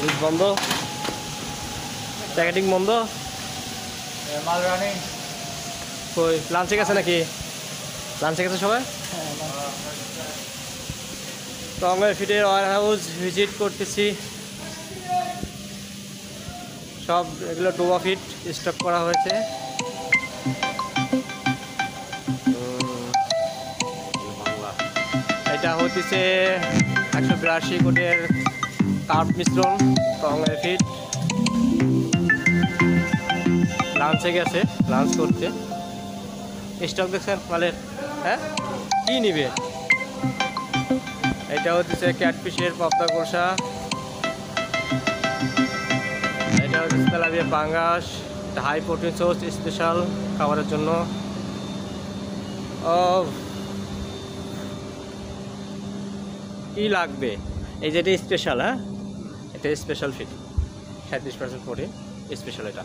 দুধ বন্ধ, প্যাকেটিং বন্ধ। মাল রানিং। কই লাঞ্চে গেছে নাকি? লাঞ্চে গেছে সবাই? টঙ্গের ফিটের ওয়ার হাউস ভিজিট করতেছি। সব এগুলো টোবা ফিট স্টক করা হয়েছে। এটা হচ্ছে 182 কোটের কার্প মিশ্রণ টঙ্গের ফিট। লাঞ্চে গেছে, লাঞ্চ করতে। স্টক দেখছেন মালের? হ্যাঁ, কী নিবে? এটা হচ্ছে ক্যাটফিশের পাবদা কষা, এটা হচ্ছে তেলাপিয়া পাঙ্গাস, হাই প্রোটিন সোর্স স্পেশাল খাবারের জন্য। কি লাগবে? এই যে এটা স্পেশাল, হ্যাঁ এটা স্পেশাল ফিট, 37% প্রোটিন স্পেশাল এটা।